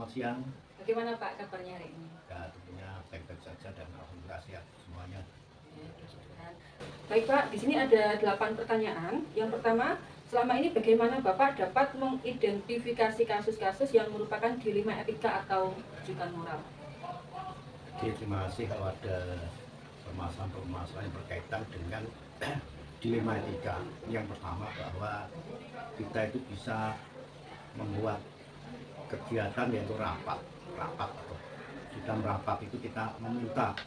selamat siang. Bagaimana Pak kabarnya hari ini? Ya, tentunya baik-baik saja dan alhamdulillah sehat semuanya. Baik Pak, di sini ada 8 pertanyaan. Yang pertama, selama ini bagaimana Bapak dapat mengidentifikasi kasus-kasus yang merupakan dilema etika atau rujukan moral? Jadi terima kasih kalau ada permasalahan-permasalahan yang berkaitan dengan dilema etika. Yang pertama bahwa kita itu bisa membuat kegiatan yaitu rapat atau dalam rapat itu kita meminta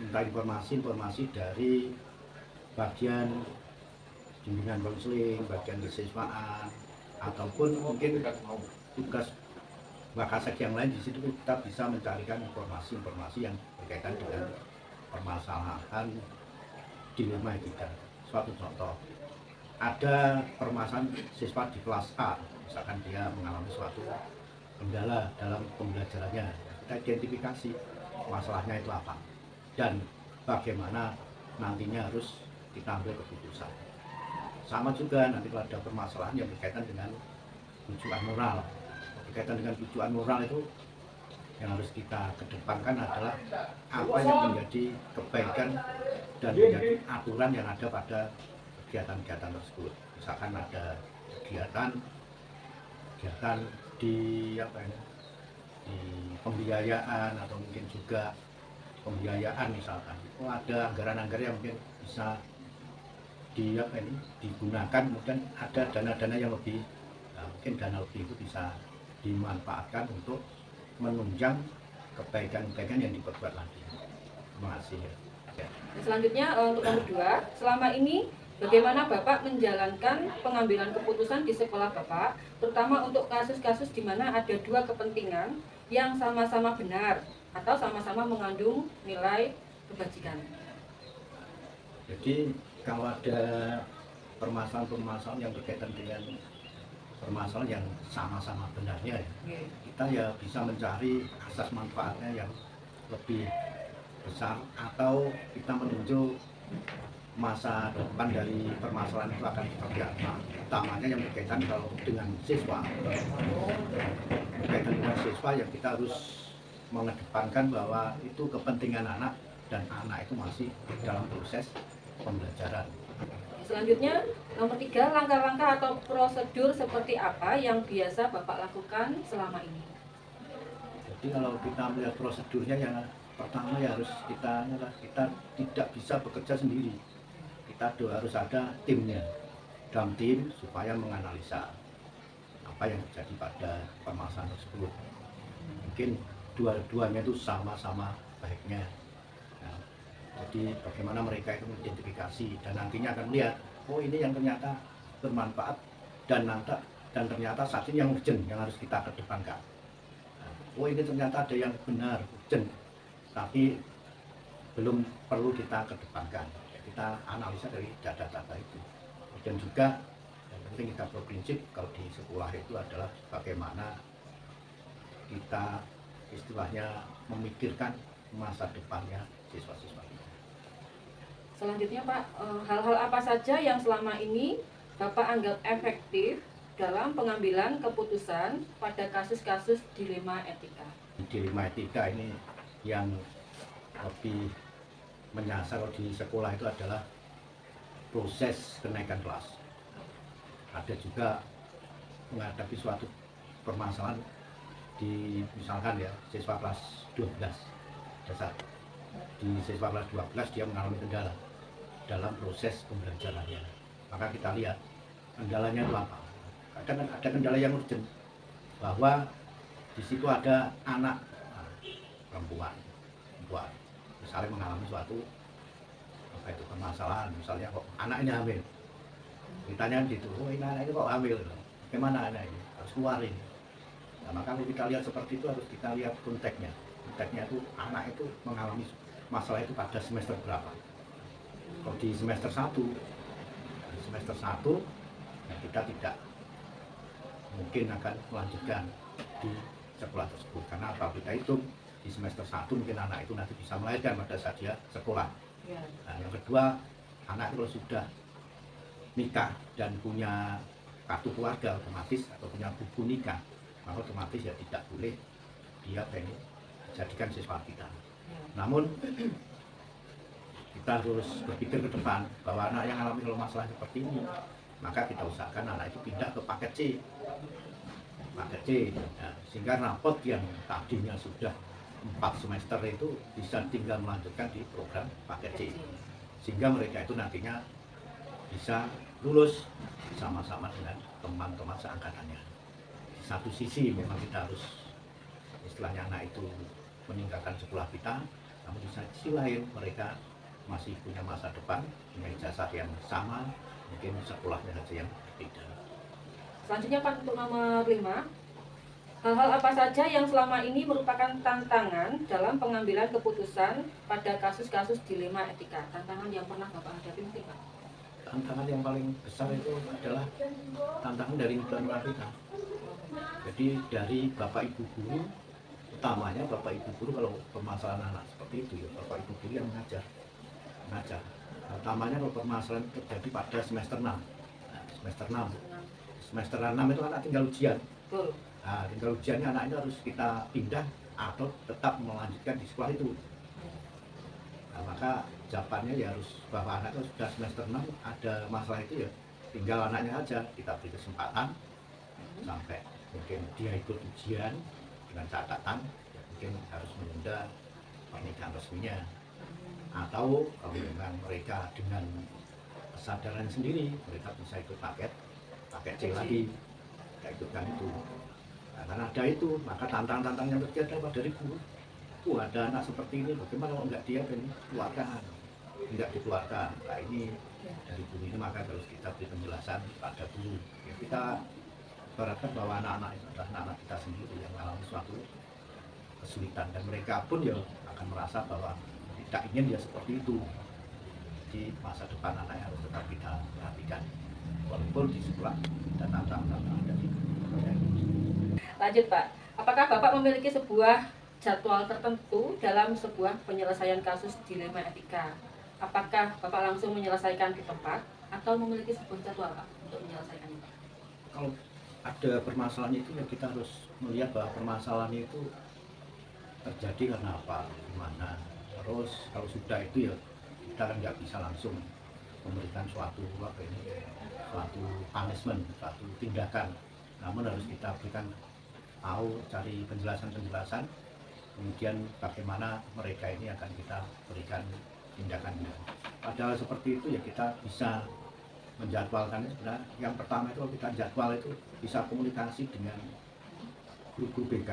informasi dari bagian bimbingan konseling, bagian kesiswaan, ataupun mungkin tugas Wakasek yang lain. Di situ kita bisa mencarikan informasi-informasi yang berkaitan dengan permasalahan dilema etika. Suatu contoh, ada permasalahan siswa di kelas A, misalkan dia mengalami suatu kendala dalam pembelajarannya, kita identifikasi masalahnya itu apa dan bagaimana nantinya harus kita ambil keputusan. Sama juga nanti kalau ada permasalahan yang berkaitan dengan tujuan moral. Berkaitan dengan tujuan moral itu yang harus kita kedepankan adalah apa yang menjadi kebaikan dan menjadi aturan yang ada pada kegiatan-kegiatan tersebut. Misalkan ada kegiatan di di pembiayaan atau mungkin juga pembiayaan, misalkan ada anggaran-anggaran yang mungkin bisa digunakan, kemudian ada dana-dana yang lebih, mungkin dana lebih itu bisa dimanfaatkan untuk menunjang kebaikan-kebaikan yang diperbuat lagi. Terima kasih. Ya. Selanjutnya untuk nomor 2, selama ini bagaimana Bapak menjalankan pengambilan keputusan di sekolah Bapak, terutama untuk kasus-kasus di mana ada dua kepentingan yang sama-sama benar atau sama-sama mengandung nilai kebajikan? Jadi kalau ada permasalahan-permasalahan yang berkaitan dengan permasalahan yang sama-sama benarnya, kita ya bisa mencari asas manfaatnya yang lebih besar, atau kita menunjuk masa depan dari permasalahan itu akan seperti apa. Utamanya yang berkaitan kalau dengan siswa, berkaitan dengan siswa yang kita harus mengedepankan bahwa itu kepentingan anak dan anak itu masih dalam proses pembelajaran. Selanjutnya nomor 3, langkah-langkah atau prosedur seperti apa yang biasa Bapak lakukan selama ini? Jadi kalau kita melihat prosedurnya, yang pertama ya harus kita tidak bisa bekerja sendiri. Kita harus ada timnya, dalam tim supaya menganalisa apa yang terjadi pada permasalahan tersebut. Mungkin dua-duanya itu sama-sama baiknya. Nah, jadi bagaimana mereka itu mengidentifikasi dan nantinya akan melihat, oh ini yang ternyata bermanfaat dan ternyata saat ini yang urgent yang harus kita kedepankan. Oh ini ternyata ada yang benar urgent tapi belum perlu kita kedepankan. Kita analisa dari data-data itu. Dan juga yang penting kita berprinsip kalau di sekolah itu adalah bagaimana kita istilahnya memikirkan masa depannya siswa-siswa kita. Selanjutnya Pak, hal-hal apa saja yang selama ini Bapak anggap efektif dalam pengambilan keputusan pada kasus-kasus dilema etika? Dilema etika ini yang lebih menyasar di sekolah itu adalah proses kenaikan kelas. Ada juga menghadapi suatu permasalahan di misalkan ya siswa kelas 12 dasar. Di siswa kelas 12 dia mengalami kendala dalam proses pembelajarannya. Maka kita lihat kendalanya itu apa. Ada kendala yang urgent, bahwa di situ ada anak perempuan misalnya mengalami suatu permasalahan, misalnya kok anaknya hamil, ditanya gitu, oh ini anak ini kok hamil, bagaimana anak ini harus keluarin. Nah, maka kalau kita lihat seperti itu harus kita lihat konteksnya itu anak itu mengalami masalah itu pada semester berapa. Kalau di semester 1 ya kita tidak mungkin akan melanjutkan di sekolah tersebut. Karena apa? Kita hitung di semester 1 mungkin anak itu nanti bisa melahirkan pada saat dia sekolah. Nah, yang kedua, anak itu sudah nikah dan punya kartu keluarga otomatis atau punya buku nikah, maka otomatis ya tidak boleh dia pengen jadikan siswa kita. Namun kita harus berpikir ke depan bahwa anak yang alami masalah seperti ini, maka kita usahakan anak itu pindah ke paket C. Paket C, ya, sehingga rapot yang tadinya sudah 4 semester itu bisa tinggal melanjutkan di program paket C, sehingga mereka itu nantinya bisa lulus sama-sama dengan teman-teman seangkatannya. Di satu sisi memang kita harus istilahnya anak itu meninggalkan sekolah kita, namun di sisi lain mereka masih punya masa depan, punya ijazah yang sama, mungkin sekolahnya saja yang berbeda. Selanjutnya Pak, untuk nomor 5, hal-hal apa saja yang selama ini merupakan tantangan dalam pengambilan keputusan pada kasus-kasus dilema etika? Tantangan yang pernah Bapak hadapi mungkin Pak? Tantangan yang paling besar itu adalah tantangan dari tuan kita. Jadi dari Bapak Ibu guru, utamanya Bapak Ibu guru kalau permasalahan anak seperti itu ya Bapak Ibu guru yang mengajar. Utamanya kalau permasalahan terjadi pada semester 6. Semester 6 itu anak tinggal ujian. Betul. Nah, tinggal ujiannya anak itu harus kita pindah atau tetap melanjutkan di sekolah itu. Nah, maka jawabannya ya harus bahwa anak itu sudah semester 6 ada masalah itu ya tinggal anaknya aja kita beri kesempatan sampai mungkin dia ikut ujian dengan catatan ya mungkin harus menunda pernikahan resminya, atau kalau memang mereka dengan kesadaran sendiri mereka bisa ikut paket C lagi, kita ikutkan itu. Nah, karena ada itu maka tantangan yang terjadi adalah dari guru. Ada anak seperti ini, bagaimana kalau enggak dia dikeluarkan, tidak dikeluarkan. Nah ini dari guru ini maka harus kita beri penjelasan pada guru. Ya, kita berharap bahwa anak-anak itu adalah anak-anak kita sendiri yang mengalami suatu kesulitan dan mereka pun ya akan merasa bahwa tidak ingin dia seperti itu. Jadi masa depan anaknya harus tetap kita perhatikan walaupun di sekolah dan tantangan dari. Lanjut Pak, apakah Bapak memiliki sebuah jadwal tertentu dalam sebuah penyelesaian kasus dilema etika? Apakah Bapak langsung menyelesaikan di tempat atau memiliki sebuah jadwal Pak untuk menyelesaikannya? Kalau ada permasalahan itu ya kita harus melihat bahwa permasalahan itu terjadi karena apa, gimana. Terus kalau sudah itu ya kita kan nggak bisa langsung memberikan suatu punishment, suatu tindakan. Namun harus kita berikan tahu, cari penjelasan, kemudian bagaimana mereka ini akan kita berikan tindakannya. Padahal seperti itu ya kita bisa menjadwalkan. Sebenarnya yang pertama itu kita jadwal itu bisa komunikasi dengan guru-guru BK,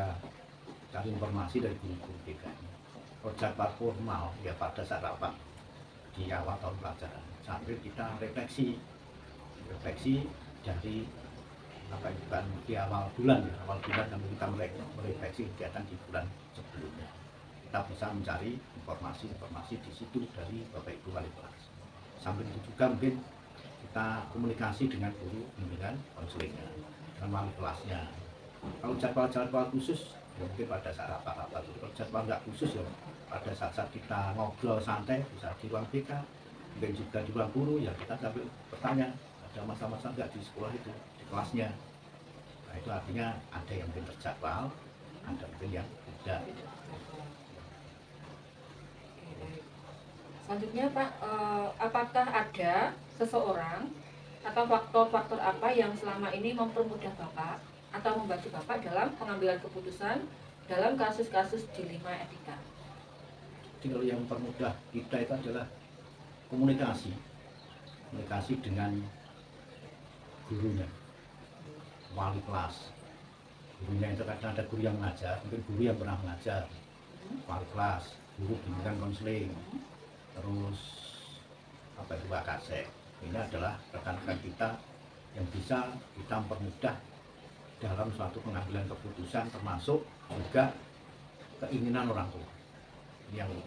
cari informasi dari guru-guru BK. Kalau jadwal formal ya pada saat rapat di awal tahun pelajaran sambil kita refleksi dari apa itu kan di awal bulan kami kita merefleksi kegiatan di bulan sebelumnya. Kita bisa mencari informasi di situ dari Bapak Ibu wali kelas. Sambil itu juga mungkin kita komunikasi dengan guru bimbingan konselingnya, dengan wali kelasnya. Kalau jadwal khusus ya mungkin pada saat rapat-rapat. Kalau jadwal nggak khusus ya pada saat kita ngobrol santai bisa di ruang BK, mungkin juga di ruang guru ya kita sambil bertanya ada masa-masa nggak di sekolah itu, di kelasnya. Nah itu artinya ada yang mungkin terjadwal, ada mungkin yang tidak. Selanjutnya Pak, apakah ada seseorang atau faktor-faktor apa yang selama ini mempermudah Bapak atau membantu Bapak dalam pengambilan keputusan dalam kasus-kasus dilema etika? Jadi kalau yang mempermudah kita itu adalah komunikasi dengan gurunya, wali kelas. Gurunya itu kadang ada guru yang mengajar, mungkin guru yang pernah mengajar, wali kelas, guru bimbingan konseling, terus apa itu Wakasek. Ini adalah rekan-rekan kita yang bisa kita mempermudah dalam suatu pengambilan keputusan, termasuk juga keinginan orang tua. Yang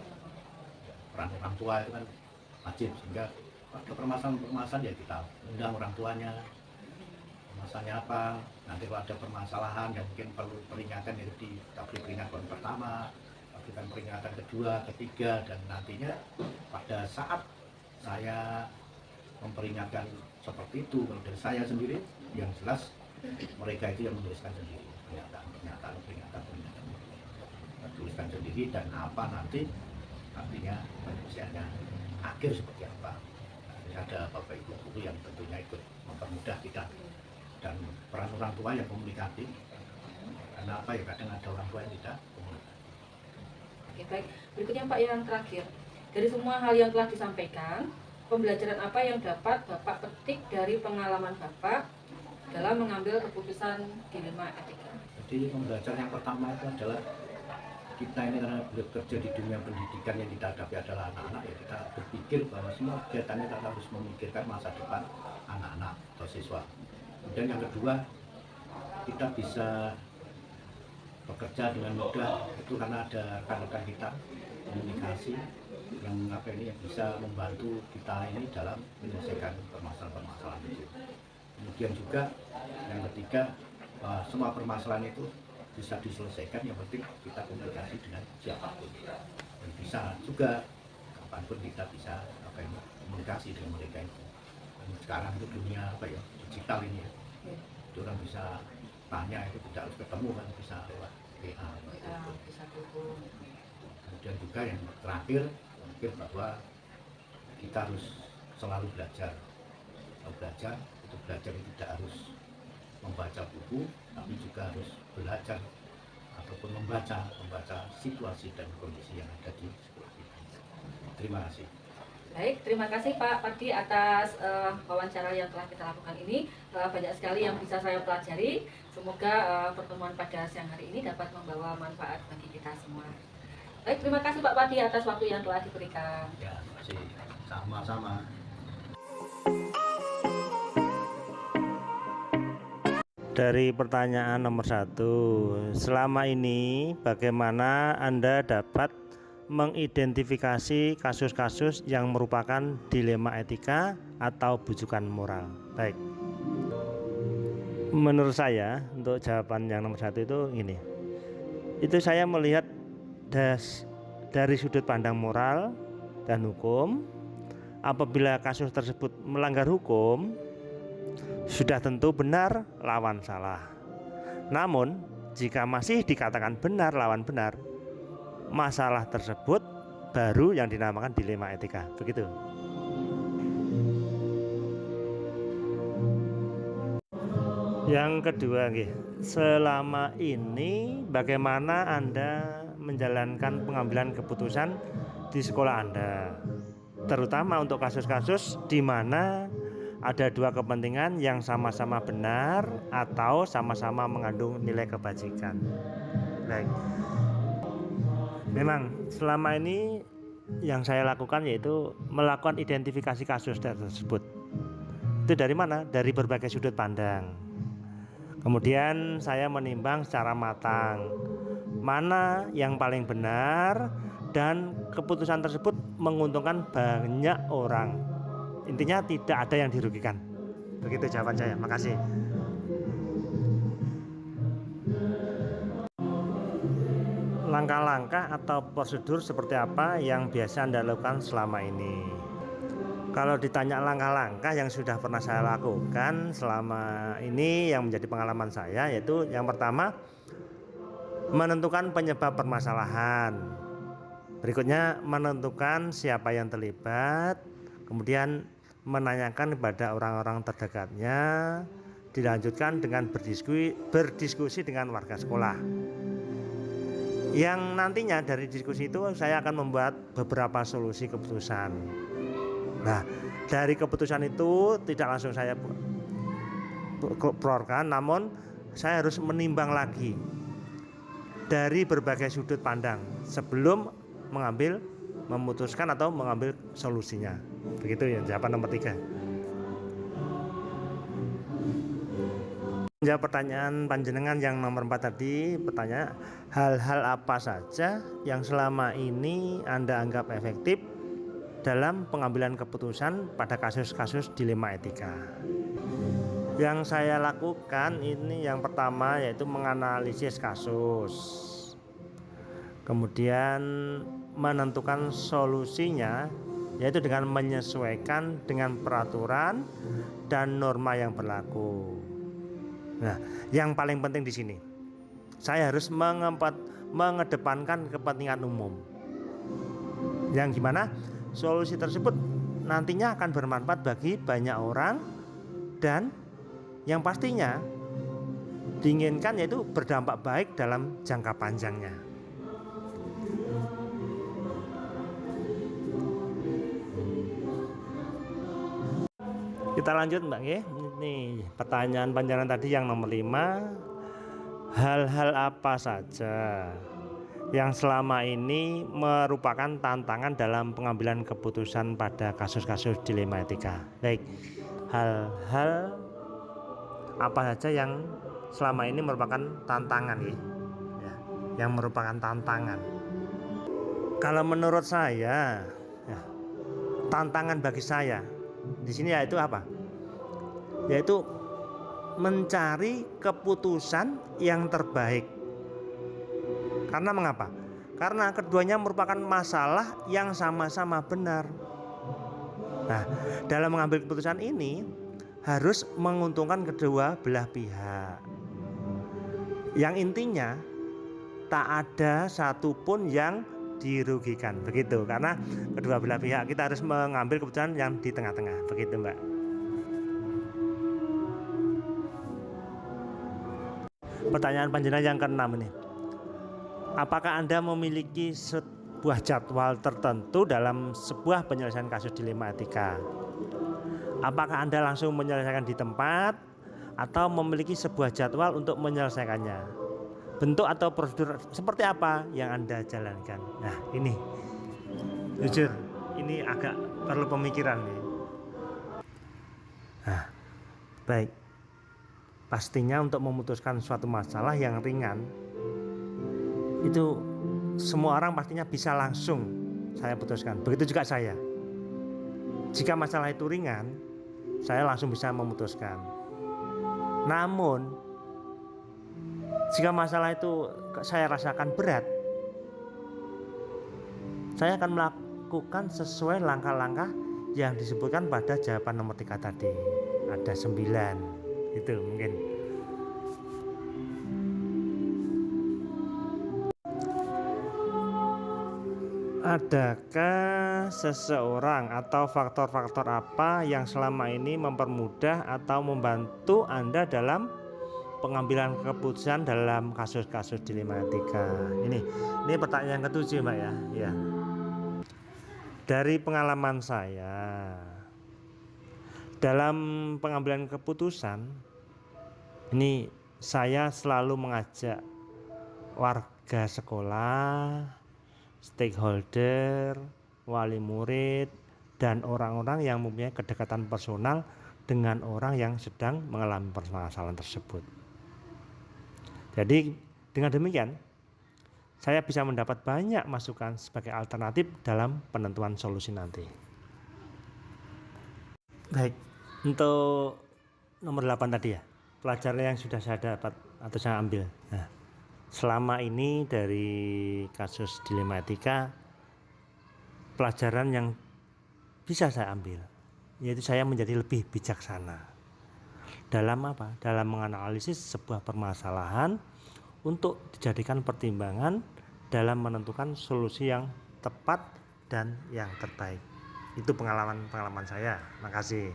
peran orang tua itu kan wajib, sehingga ada permasalahan ya kita undang orang tuanya. Masalahnya apa, nanti kalau ada permasalahan yang mungkin perlu peringatan itu kita beri peringatan pertama, berikan peringatan kedua, ketiga, dan nantinya pada saat saya memperingatkan seperti itu, kalau dari saya sendiri yang jelas mereka itu yang menuliskan sendiri peringatan. memutuskan sendiri dan apa nanti artinya penyelesaiannya akhir seperti apa. Ada bapak ibu guru yang tentunya ikut mempermudah kita, dan peran orang tua yang komunikatif, karena apa ya, kadang ada orang tua yang tidak komunikatif. Oke, baik. Berikutnya Pak, yang terakhir, dari semua hal yang telah disampaikan, pembelajaran apa yang dapat Bapak petik dari pengalaman Bapak dalam mengambil keputusan dilema etika? Jadi pembelajaran yang pertama itu adalah kita ini karena bekerja di dunia pendidikan, yang kita hadapi adalah anak-anak, ya kita berpikir bahwa semua kegiatannya kita harus memikirkan masa depan anak-anak atau siswa. Kemudian yang kedua, kita bisa bekerja dengan mudah itu karena ada rekan-rekan kita komunikasi yang yang bisa membantu kita ini dalam menyelesaikan permasalahan-permasalahan itu. Kemudian juga yang ketiga, semua permasalahan itu bisa diselesaikan, yang penting kita komunikasi dengan siapapun, dan bisa juga kapanpun kita bisa komunikasi dengan mereka itu. Dan sekarang itu dunia digital ini ya, orang bisa tanya itu tidak harus ketemu, kan bisa lewat WA. Bisa dukung. Kemudian juga yang terakhir mungkin bahwa kita harus selalu belajar. Untuk belajar itu tidak harus membaca buku, tapi juga harus belajar ataupun membaca situasi dan kondisi yang ada di sekolah kita. Terima kasih. Baik, terima kasih Pak Pardi atas wawancara yang telah kita lakukan ini. Banyak sekali yang bisa saya pelajari. Semoga pertemuan pada siang hari ini dapat membawa manfaat bagi kita semua. Baik, terima kasih Pak Pardi atas waktu yang telah diberikan. Ya, terima kasih. Sama-sama. Dari pertanyaan nomor 1, selama ini bagaimana Anda dapat mengidentifikasi kasus-kasus yang merupakan dilema etika atau bujukan moral? Baik, menurut saya untuk jawaban yang nomor 1 itu gini, itu saya melihat dari sudut pandang moral dan hukum. Apabila kasus tersebut melanggar hukum, sudah tentu benar lawan salah. Namun jika masih dikatakan benar lawan benar, masalah tersebut baru yang dinamakan dilema etika. Begitu. Yang kedua, selama ini bagaimana Anda menjalankan pengambilan keputusan di sekolah Anda, terutama untuk kasus-kasus di mana ada dua kepentingan yang sama-sama benar atau sama-sama mengandung nilai kebajikan. Baik. Memang selama ini yang saya lakukan yaitu melakukan identifikasi kasus tersebut. Itu dari mana? Dari berbagai sudut pandang. Kemudian saya menimbang secara matang mana yang paling benar dan keputusan tersebut menguntungkan banyak orang. Intinya tidak ada yang dirugikan. Begitu jawaban saya. Makasih. Langkah-langkah atau prosedur seperti apa yang biasa Anda lakukan selama ini? Kalau ditanya langkah-langkah yang sudah pernah saya lakukan selama ini yang menjadi pengalaman saya, yaitu yang pertama, menentukan penyebab permasalahan. Berikutnya, menentukan siapa yang terlibat. Kemudian menanyakan kepada orang-orang terdekatnya. Dilanjutkan dengan berdiskusi dengan warga sekolah. Yang nantinya dari diskusi itu saya akan membuat beberapa solusi keputusan. Nah, dari keputusan itu tidak langsung saya keluarkan, namun saya harus menimbang lagi dari berbagai sudut pandang sebelum memutuskan atau mengambil solusinya. Begitu ya jawaban nomor 3. Menjawab pertanyaan panjenengan yang nomor 4 tadi, pertanyaan hal-hal apa saja yang selama ini Anda anggap efektif dalam pengambilan keputusan pada kasus-kasus dilema etika. Yang saya lakukan ini yang pertama yaitu menganalisis kasus, kemudian menentukan solusinya yaitu dengan menyesuaikan dengan peraturan dan norma yang berlaku. Nah, yang paling penting di sini saya harus mengedepankan kepentingan umum. Yang gimana solusi tersebut nantinya akan bermanfaat bagi banyak orang dan yang pastinya diinginkan yaitu berdampak baik dalam jangka panjangnya. Kita lanjut Mbak ya. Nih pertanyaan panjangan tadi yang nomor 5. Hal-hal apa saja yang selama ini merupakan tantangan dalam pengambilan keputusan pada kasus-kasus dilema etika? Baik, hal-hal apa saja yang selama ini merupakan tantangan ya, yang merupakan tantangan. Kalau menurut saya, ya, tantangan bagi saya di sini yaitu apa? Yaitu mencari keputusan yang terbaik. Karena mengapa? Karena keduanya merupakan masalah yang sama-sama benar. Nah, dalam mengambil keputusan ini harus menguntungkan kedua belah pihak. Yang intinya tak ada satupun yang dirugikan, begitu. Karena kedua belah pihak kita harus mengambil keputusan yang di tengah-tengah, begitu Mbak. Pertanyaan panjenengan yang ke-6 ini. Apakah Anda memiliki sebuah jadwal tertentu dalam sebuah penyelesaian kasus dilema etika? Apakah Anda langsung menyelesaikan di tempat atau memiliki sebuah jadwal untuk menyelesaikannya? Bentuk atau prosedur seperti apa yang Anda jalankan? Nah, ini jujur, ini agak perlu pemikiran nih. Nah, baik. Pastinya untuk memutuskan suatu masalah yang ringan itu semua orang pastinya bisa langsung saya putuskan. Begitu juga saya. Jika masalah itu ringan, saya langsung bisa memutuskan. Namun jika masalah itu saya rasakan berat, saya akan melakukan sesuai langkah-langkah yang disebutkan pada jawaban nomor 3 tadi. Ada 9 itu mungkin. Adakah seseorang atau faktor-faktor apa yang selama ini mempermudah atau membantu Anda dalam pengambilan keputusan dalam kasus-kasus dilema etika? Ini pertanyaan yang ke-7 Mbak ya. Ya. Dari pengalaman saya dalam pengambilan keputusan ini, saya selalu mengajak warga sekolah, stakeholder, wali murid, dan orang-orang yang mempunyai kedekatan personal dengan orang yang sedang mengalami permasalahan tersebut. Jadi dengan demikian saya bisa mendapat banyak masukan sebagai alternatif dalam penentuan solusi nanti. Baik, untuk nomor 8 tadi ya, pelajaran yang sudah saya dapat atau saya ambil. Nah, selama ini dari kasus dilema etika, pelajaran yang bisa saya ambil yaitu saya menjadi lebih bijaksana dalam apa? Dalam menganalisis sebuah permasalahan untuk dijadikan pertimbangan dalam menentukan solusi yang tepat dan yang terbaik. Itu pengalaman saya. Makasih.